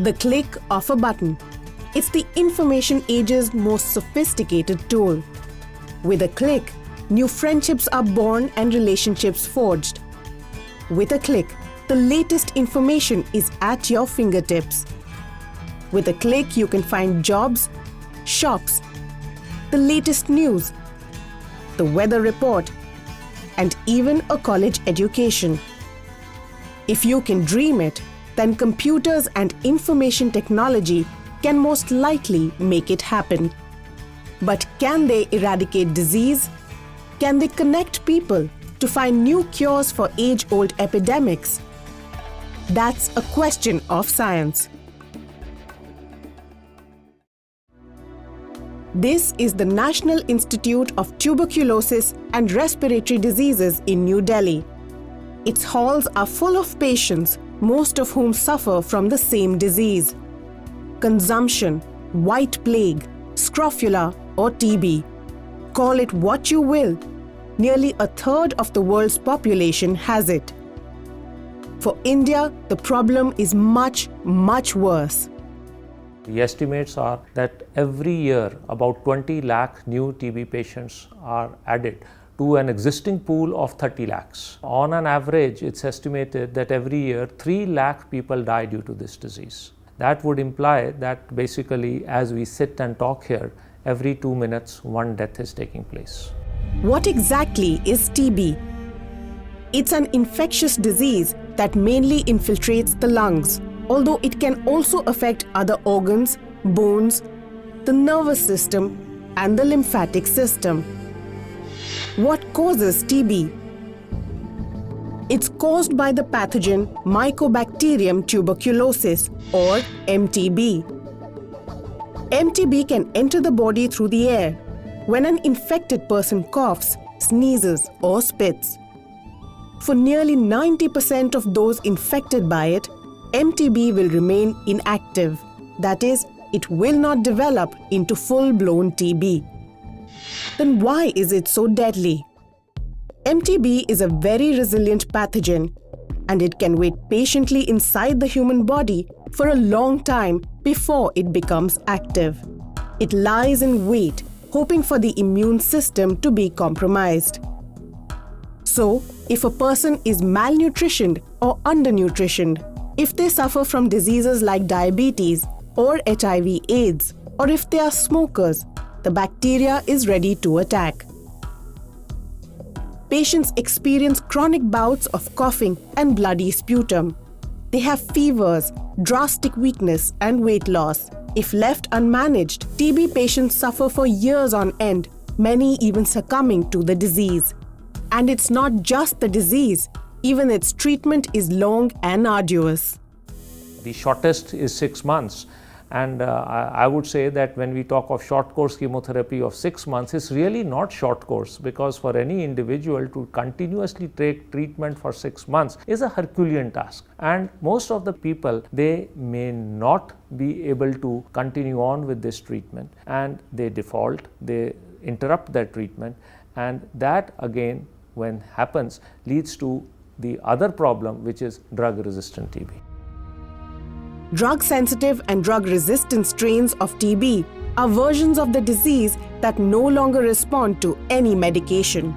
The click of a button. It's the information age's most sophisticated tool. With a click, new friendships are born and relationships forged. With a click, the latest information is at your fingertips. With a click, you can find jobs, shops, the latest news, the weather report, and even a college education. If you can dream it, then computers and information technology can most likely make it happen. But can they eradicate disease? Can they connect people to find new cures for age-old epidemics? That's a question of science. This is the National Institute of Tuberculosis and Respiratory Diseases in New Delhi. Its halls are full of patients, most of whom suffer from the same disease: consumption, white plague, scrofula, or TB. Call it what you will, nearly a third of the world's population has it. For India, the problem is much, much worse. The estimates are that every year about 20 lakh new TB patients are added to an existing pool of 30 lakhs. On an average, it's estimated that every year 3 lakh people die due to this disease. That would imply that basically, as we sit and talk here, every 2 minutes one death is taking place. What exactly is TB? It's an infectious disease that mainly infiltrates the lungs, although it can also affect other organs, bones, the nervous system, and the lymphatic system. What causes TB? It's caused by the pathogen Mycobacterium tuberculosis, or MTB. MTB can enter the body through the air when an infected person coughs, sneezes, or spits. For nearly 90% of those infected by it, MTB will remain inactive. That is, it will not develop into full-blown TB. Then why is it so deadly? MTB is a very resilient pathogen, and it can wait patiently inside the human body for a long time before it becomes active. It lies in wait, hoping for the immune system to be compromised. So, if a person is malnutritioned or undernutritioned, if they suffer from diseases like diabetes or HIV/AIDS, or if they are smokers, the bacteria is ready to attack. Patients experience chronic bouts of coughing and bloody sputum. They have fevers, drastic weakness, and weight loss. If left unmanaged, TB patients suffer for years on end, many even succumbing to the disease. And it's not just the disease, even its treatment is long and arduous. The shortest is 6 months. And I would say that when we talk of short course chemotherapy of 6 months, it's really not short course, because for any individual to continuously take treatment for 6 months is a Herculean task. And most of the people, they may not be able to continue on with this treatment, and they default, they interrupt their treatment, and that again, when happens, leads to the other problem, which is drug-resistant TB. Drug-sensitive and drug-resistant strains of TB are versions of the disease that no longer respond to any medication.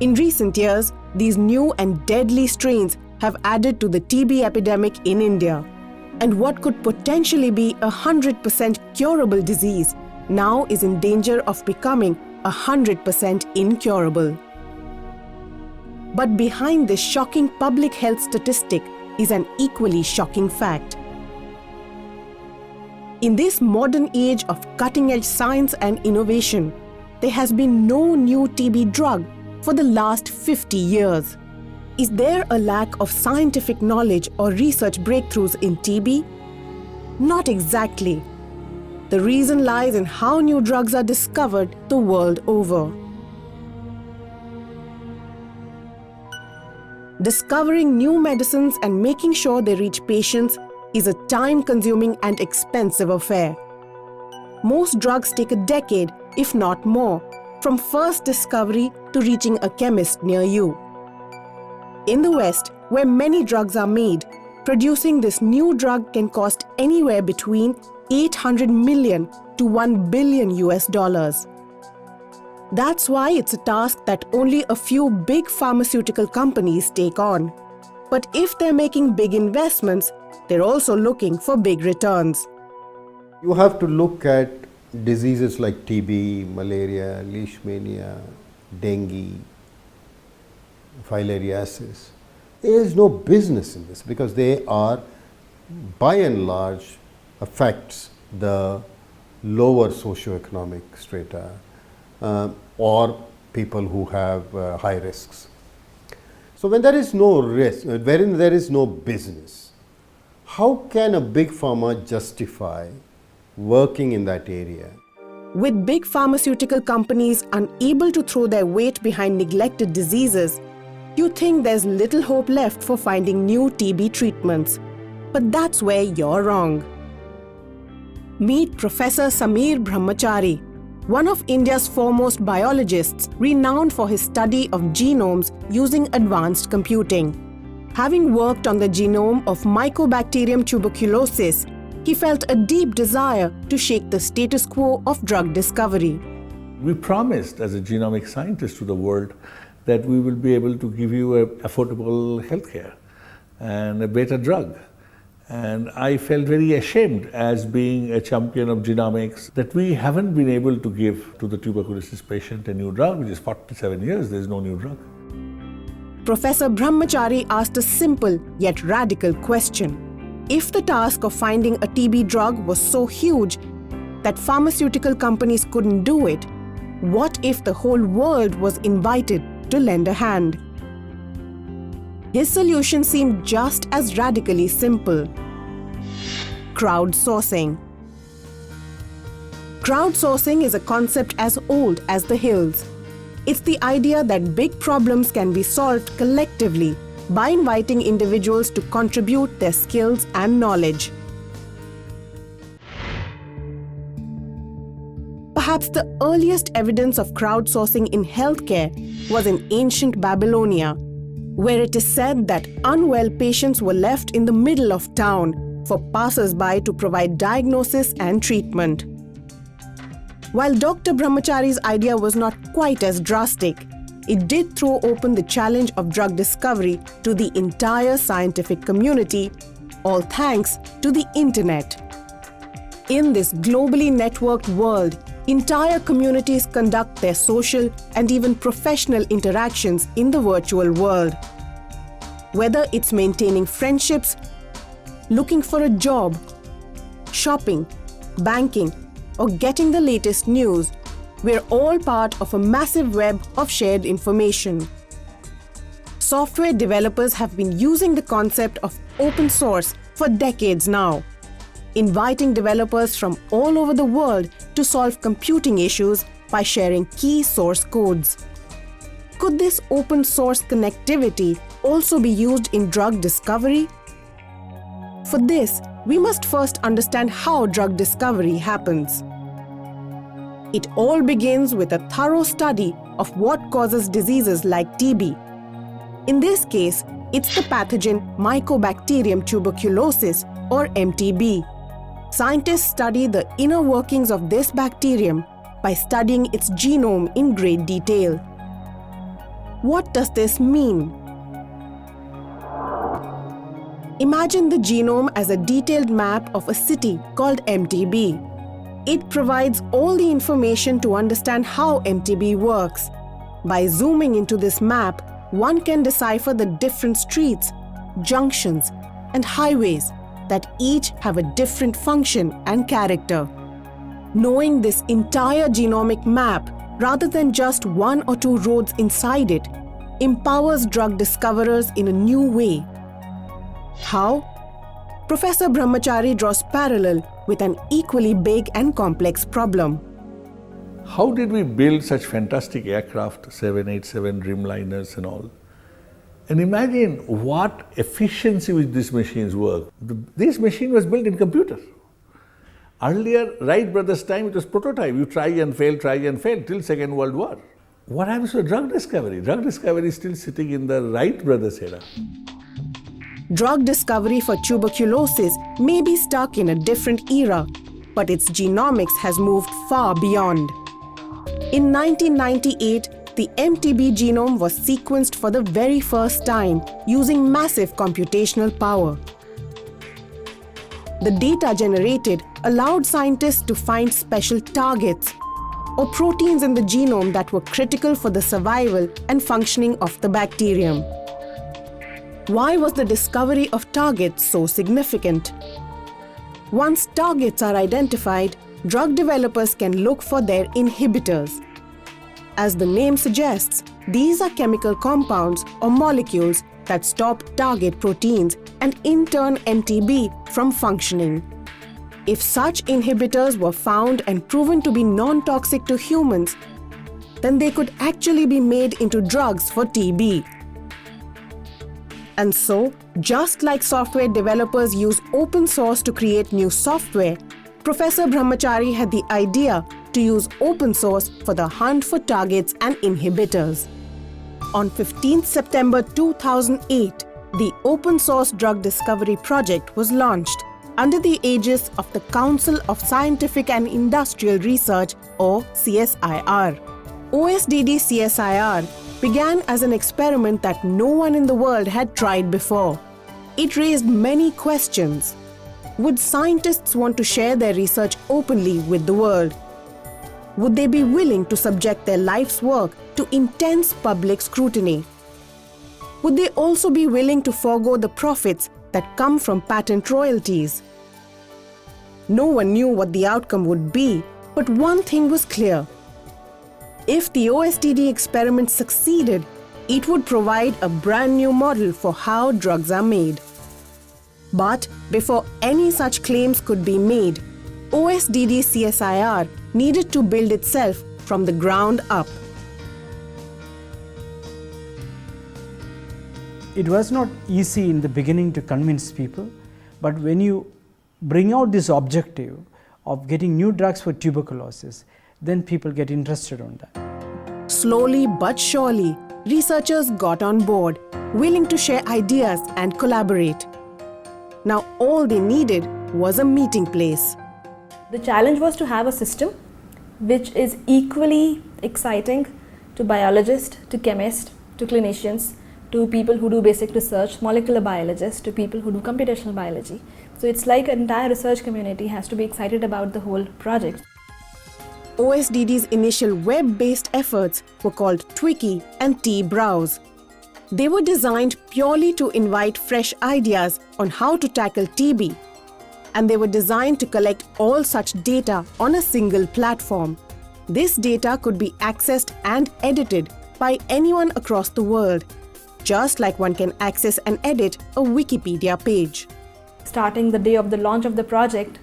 In recent years, these new and deadly strains have added to the TB epidemic in India. And what could potentially be a 100% curable disease now is in danger of becoming 100% incurable. But behind this shocking public health statistic is an equally shocking fact. In this modern age of cutting-edge science and innovation, there has been no new TB drug for the last 50 years. Is there a lack of scientific knowledge or research breakthroughs in TB? Not exactly. The reason lies in how new drugs are discovered the world over. Discovering new medicines and making sure they reach patients is a time-consuming and expensive affair. Most drugs take a decade, if not more, from first discovery to reaching a chemist near you. In the West, where many drugs are made, producing this new drug can cost anywhere between 800 million to 1 billion US dollars. That's why it's a task that only a few big pharmaceutical companies take on. But if they're making big investments, they're also looking for big returns. You have to look at diseases like TB, malaria, leishmania, dengue, filariasis. There is no business in this because they are, by and large, affects the lower socioeconomic strata or people who have high risks. So when there is no risk, wherein there is no business, how can a big pharma justify working in that area? With big pharmaceutical companies unable to throw their weight behind neglected diseases, you think there's little hope left for finding new TB treatments. But that's where you're wrong. Meet Professor Sameer Brahmachari, one of India's foremost biologists renowned for his study of genomes using advanced computing. Having worked on the genome of Mycobacterium tuberculosis, he felt a deep desire to shake the status quo of drug discovery. We promised as a genomic scientist to the world that we will be able to give you affordable healthcare and a better drug. And I felt very ashamed as being a champion of genomics that we haven't been able to give to the tuberculosis patient a new drug, which is 47 years, there's no new drug. Professor Brahmachari asked a simple yet radical question. If the task of finding a TB drug was so huge that pharmaceutical companies couldn't do it, what if the whole world was invited to lend a hand? His solution seemed just as radically simple. Crowdsourcing. Crowdsourcing is a concept as old as the hills. It's the idea that big problems can be solved collectively by inviting individuals to contribute their skills and knowledge. Perhaps the earliest evidence of crowdsourcing in healthcare was in ancient Babylonia, where it is said that unwell patients were left in the middle of town for passers-by to provide diagnosis and treatment. While Dr. Brahmachari's idea was not quite as drastic, it did throw open the challenge of drug discovery to the entire scientific community, all thanks to the internet. In this globally networked world, entire communities conduct their social and even professional interactions in the virtual world. Whether it's maintaining friendships, looking for a job, shopping, banking, or getting the latest news, we're all part of a massive web of shared information. Software developers have been using the concept of open source for decades now, inviting developers from all over the world to solve computing issues by sharing key source codes. Could this open source connectivity also be used in drug discovery? For this, we must first understand how drug discovery happens. It all begins with a thorough study of what causes diseases like TB. In this case, it's the pathogen Mycobacterium tuberculosis or MTB. Scientists study the inner workings of this bacterium by studying its genome in great detail. What does this mean? Imagine the genome as a detailed map of a city called MTB. It provides all the information to understand how MTB works. By zooming into this map, one can decipher the different streets, junctions, and highways that each have a different function and character. Knowing this entire genomic map, rather than just one or two roads inside it, empowers drug discoverers in a new way. How? Professor Brahmachari draws parallel with an equally big and complex problem. How did we build such fantastic aircraft, 787 Dreamliners and all? And imagine what efficiency with these machines work. This machine was built in computer. Earlier, Wright brothers' time, it was prototype. You try and fail till Second World War. What happens to drug discovery? Drug discovery is still sitting in the Wright brothers era. drug discovery for tuberculosis may be stuck in a different era, but its genomics has moved far beyond. In 1998, the MTB genome was sequenced for the very first time using massive computational power. The data generated allowed scientists to find special targets or proteins in the genome that were critical for the survival and functioning of the bacterium. Why was the discovery of targets so significant? Once targets are identified, drug developers can look for their inhibitors. As the name suggests, these are chemical compounds or molecules that stop target proteins and in turn MTB from functioning. If such inhibitors were found and proven to be non-toxic to humans, then they could actually be made into drugs for TB. And so, just like software developers use open source to create new software, Professor Brahmachari had the idea to use open source for the hunt for targets and inhibitors. On 15 September 2008, the Open Source Drug Discovery Project was launched under the aegis of the Council of Scientific and Industrial Research, or CSIR. OSDD CSIR began as an experiment that no one in the world had tried before. It raised many questions. Would scientists want to share their research openly with the world? Would they be willing to subject their life's work to intense public scrutiny? Would they also be willing to forego the profits that come from patent royalties? No one knew what the outcome would be, but one thing was clear. If the OSDD experiment succeeded, it would provide a brand new model for how drugs are made. But before any such claims could be made, OSDD CSIR needed to build itself from the ground up. It was not easy in the beginning to convince people, but when you bring out this objective of getting new drugs for tuberculosis, then people get interested on that. Slowly but surely, researchers got on board, willing to share ideas and collaborate. Now all they needed was a meeting place. The challenge was to have a system which is equally exciting to biologists, to chemists, to clinicians, to people who do basic research, molecular biologists, to people who do computational biology. So it's like an entire research community has to be excited about the whole project. OSDD's initial web-based efforts were called Twiki and T-Browse. They were designed purely to invite fresh ideas on how to tackle TB, and they were designed to collect all such data on a single platform. This data could be accessed and edited by anyone across the world, just like one can access and edit a Wikipedia page. Starting the day of the launch of the project,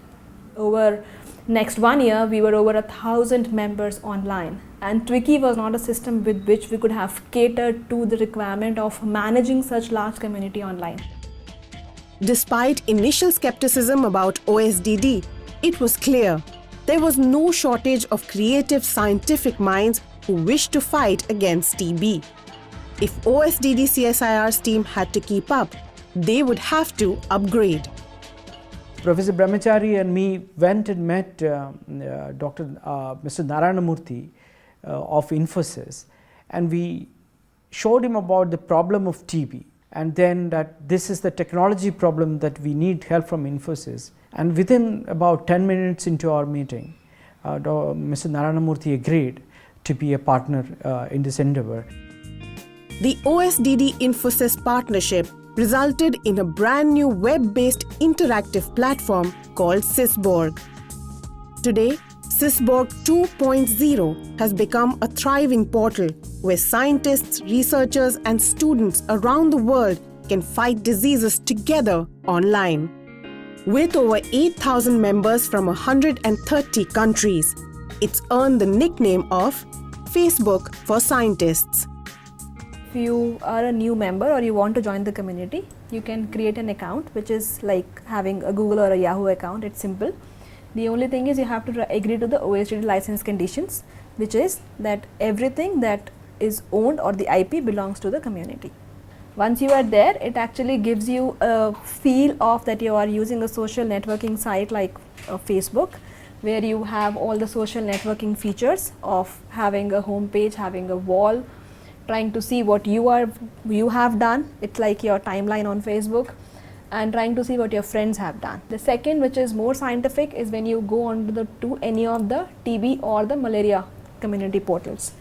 over next 1 year, we were over 1,000 members online. And Twiki was not a system with which we could have catered to the requirement of managing such large community online. Despite initial skepticism about OSDD, it was clear there was no shortage of creative scientific minds who wished to fight against TB. If OSDD CSIR's team had to keep up, they would have to upgrade. Professor Brahmachari and me went and met Mr. Narayana Murthy of Infosys, and we showed him about the problem of TB, and then that this is the technology problem that we need help from Infosys. And within about 10 minutes into our meeting, Mr. Narayana Murthy agreed to be a partner in this endeavor. The OSDD Infosys partnership resulted in a brand new web-based interactive platform called Sysborg. Today, Sysborg 2.0 has become a thriving portal where scientists, researchers, and students around the world can fight diseases together online. With over 8,000 members from 130 countries, it's earned the nickname of Facebook for Scientists. If you are a new member or you want to join the community, you can create an account, which is like having a Google or a Yahoo account. It's simple. The only thing is you have to agree to the OSDD license conditions, which is that everything that is owned or the IP belongs to the community. Once you are there, it actually gives you a feel of that you are using a social networking site like Facebook, where you have all the social networking features of having a home page, having a wall, trying to see what you have done. It's like your timeline on Facebook, and trying to see what your friends have done. The second, which is more scientific, is when you go on to any of the TB or the malaria community portals.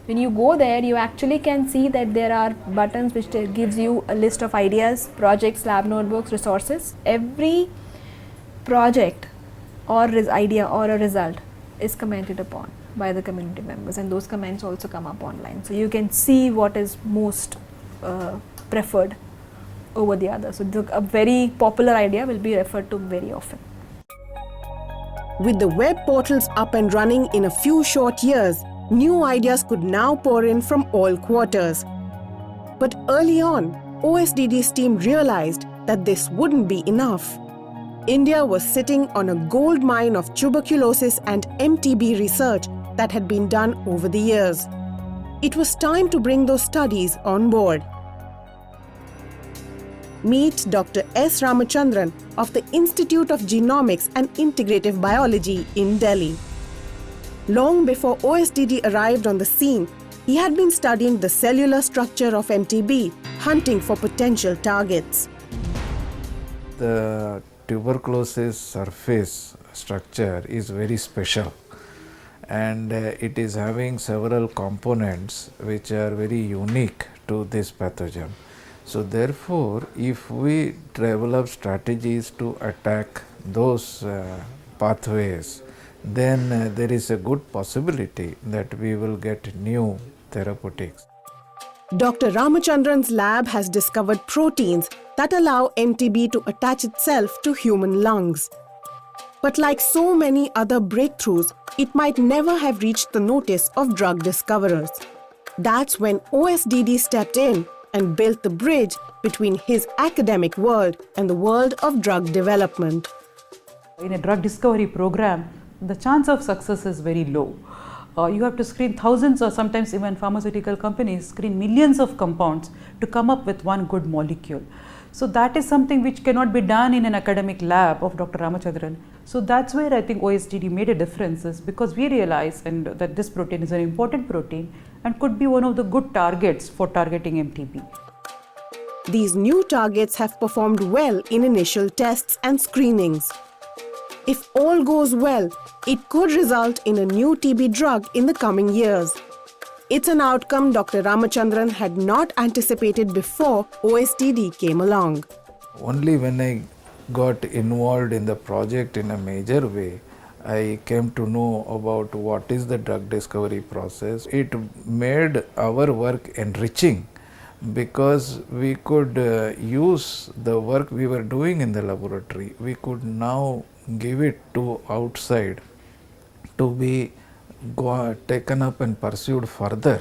When you go there, you actually can see that there are buttons which gives you a list of ideas, projects, lab notebooks, resources. Every project or idea or a result is commented upon by the community members, and those comments also come up online. So you can see what is most preferred over the other. So a very popular idea will be referred to very often. With the web portals up and running in a few short years, new ideas could now pour in from all quarters. But early on, OSDD's team realized that this wouldn't be enough. India was sitting on a gold mine of tuberculosis and MTB research that had been done over the years. It was time to bring those studies on board. Meet Dr. S. Ramachandran of the Institute of Genomics and Integrative Biology in Delhi. Long before OSDD arrived on the scene, he had been studying the cellular structure of MTB, hunting for potential targets. The tuberculosis surface structure is very special, and it is having several components which are very unique to this pathogen. So therefore, if we develop strategies to attack those pathways, then there is a good possibility that we will get new therapeutics. Dr. Ramachandran's lab has discovered proteins that allow MTB to attach itself to human lungs. But like so many other breakthroughs, it might never have reached the notice of drug discoverers. That's when OSDD stepped in and built the bridge between his academic world and the world of drug development. In a drug discovery program, the chance of success is very low. You have to screen thousands, or sometimes even pharmaceutical companies screen millions of compounds to come up with one good molecule. So that is something which cannot be done in an academic lab of Dr. Ramachandran. So that's where I think OSDD made a difference, is because we realized that this protein is an important protein and could be one of the good targets for targeting MTB. These new targets have performed well in initial tests and screenings. If all goes well, it could result in a new TB drug in the coming years. It's an outcome Dr. Ramachandran had not anticipated before OSDD came along. Only when I got involved in the project in a major way, I came to know about what is the drug discovery process. It made our work enriching, because we could use the work we were doing in the laboratory. We could now give it to outside to be taken up and pursued further.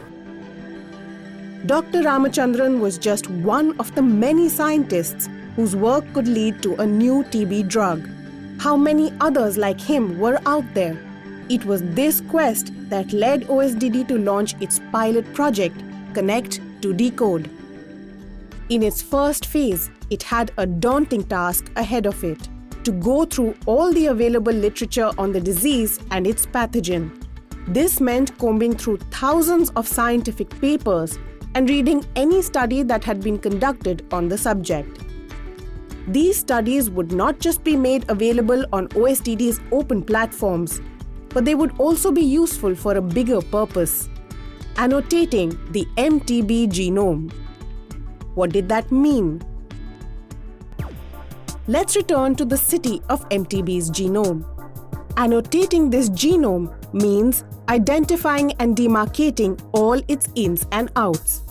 Dr. Ramachandran was just one of the many scientists whose work could lead to a new TB drug. How many others like him were out there? It was this quest that led OSDD to launch its pilot project, Connect to Decode. In its first phase, it had a daunting task ahead of it: to go through all the available literature on the disease and its pathogen. This meant combing through thousands of scientific papers and reading any study that had been conducted on the subject. These studies would not just be made available on OSDD's open platforms, but they would also be useful for a bigger purpose: annotating the MTB genome. What did that mean? Let's return to the city of MTB's genome. Annotating this genome means identifying and demarcating all its ins and outs.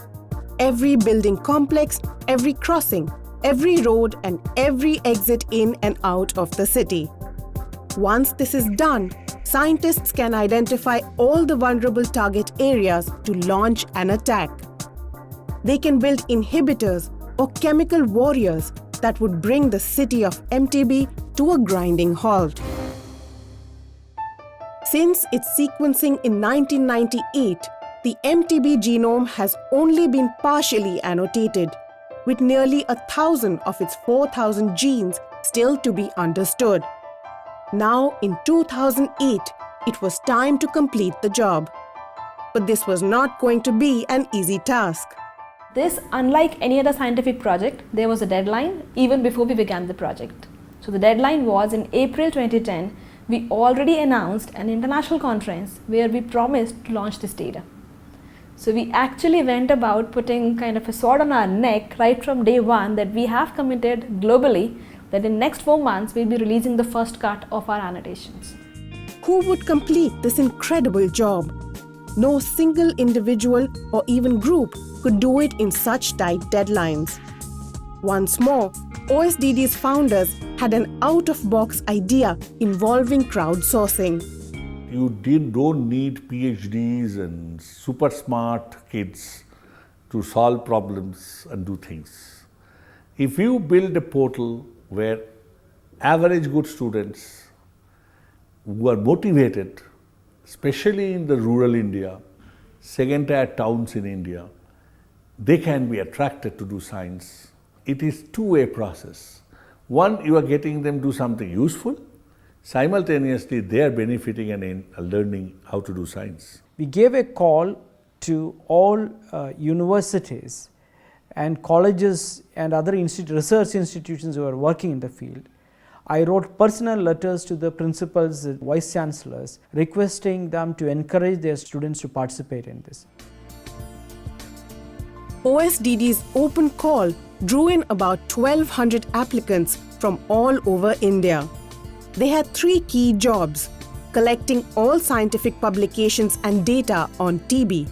Every building complex, every crossing, every road and every exit in and out of the city. Once this is done, scientists can identify all the vulnerable target areas to launch an attack. They can build inhibitors or chemical warriors that would bring the city of MTB to a grinding halt. Since its sequencing in 1998, the MTB genome has only been partially annotated. with nearly 1,000 of its 4,000 genes still to be understood. Now, in 2008, it was time to complete the job. But this was not going to be an easy task. This, unlike any other scientific project, there was a deadline even before we began the project. So the deadline was in April 2010. We already announced an international conference where we promised to launch this data. So we actually went about putting kind of a sword on our neck right from day one that we have committed globally that in next 4 months we'll be releasing the first cut of our annotations. Who would complete this incredible job? No single individual or even group could do it in such tight deadlines. Once more, OSDD's founders had an out-of-box idea involving crowdsourcing. You don't need PhDs and super smart kids to solve problems and do things. If you build a portal where average good students who are motivated, especially in the rural India, second-tier towns in India, they can be attracted to do science. It is a two-way process. One, you are getting them to do something useful. Simultaneously, they are benefiting and learning how to do science. We gave a call to all universities and colleges and other research institutions who are working in the field. I wrote personal letters to the principals and vice chancellors requesting them to encourage their students to participate in this. OSDD's open call drew in about 1,200 applicants from all over India. They had 3 key jobs: collecting all scientific publications and data on TB,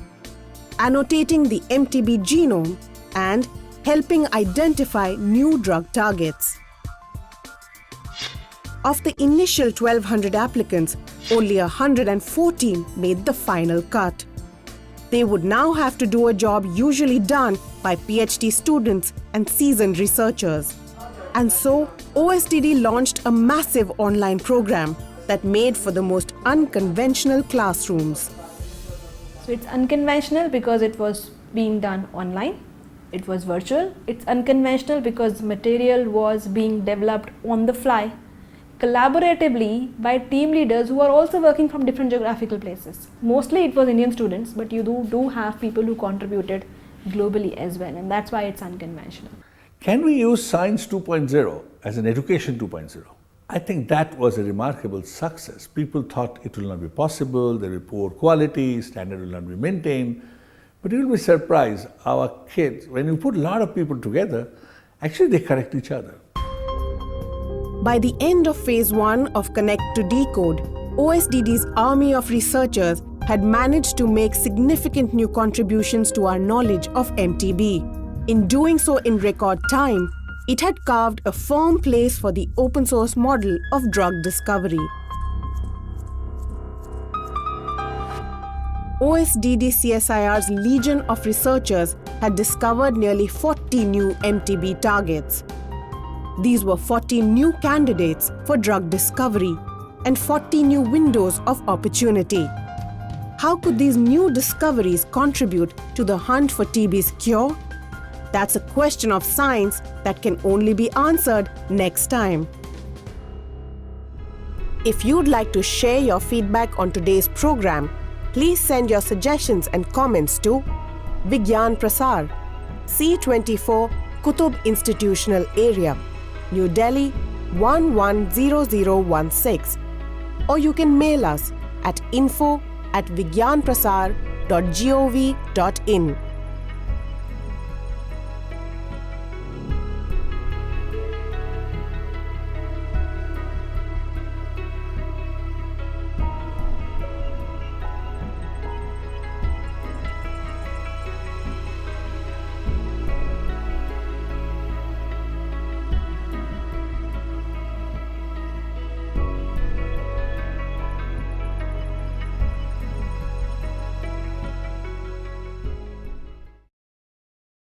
annotating the MTB genome, and helping identify new drug targets. Of the initial 1,200 applicants, only 114 made the final cut. They would now have to do a job usually done by PhD students and seasoned researchers. And so, OSDD launched a massive online program that made for the most unconventional classrooms. So it's unconventional because it was being done online. It was virtual. It's unconventional because material was being developed on the fly, collaboratively by team leaders who are also working from different geographical places. Mostly it was Indian students, but you do have people who contributed globally as well, and that's why it's unconventional. Can we use Science 2.0 as an education 2.0? I think that was a remarkable success. People thought it will not be possible, there will be poor quality, standard will not be maintained. But you will be surprised, our kids, when you put a lot of people together, actually they correct each other. By the end of phase 1 of Connect to Decode, OSDD's army of researchers had managed to make significant new contributions to our knowledge of MTB. In doing so in record time, it had carved a firm place for the open source model of drug discovery. OSDD CSIR's legion of researchers had discovered nearly 40 new MTB targets. These were 40 new candidates for drug discovery and 40 new windows of opportunity. How could these new discoveries contribute to the hunt for TB's cure? That's a question of science that can only be answered next time. If you'd like to share your feedback on today's program, please send your suggestions and comments to Vigyan Prasar, C24, Qutub Institutional Area, New Delhi 110016, or you can mail us at info@vigyanprasar.gov.in.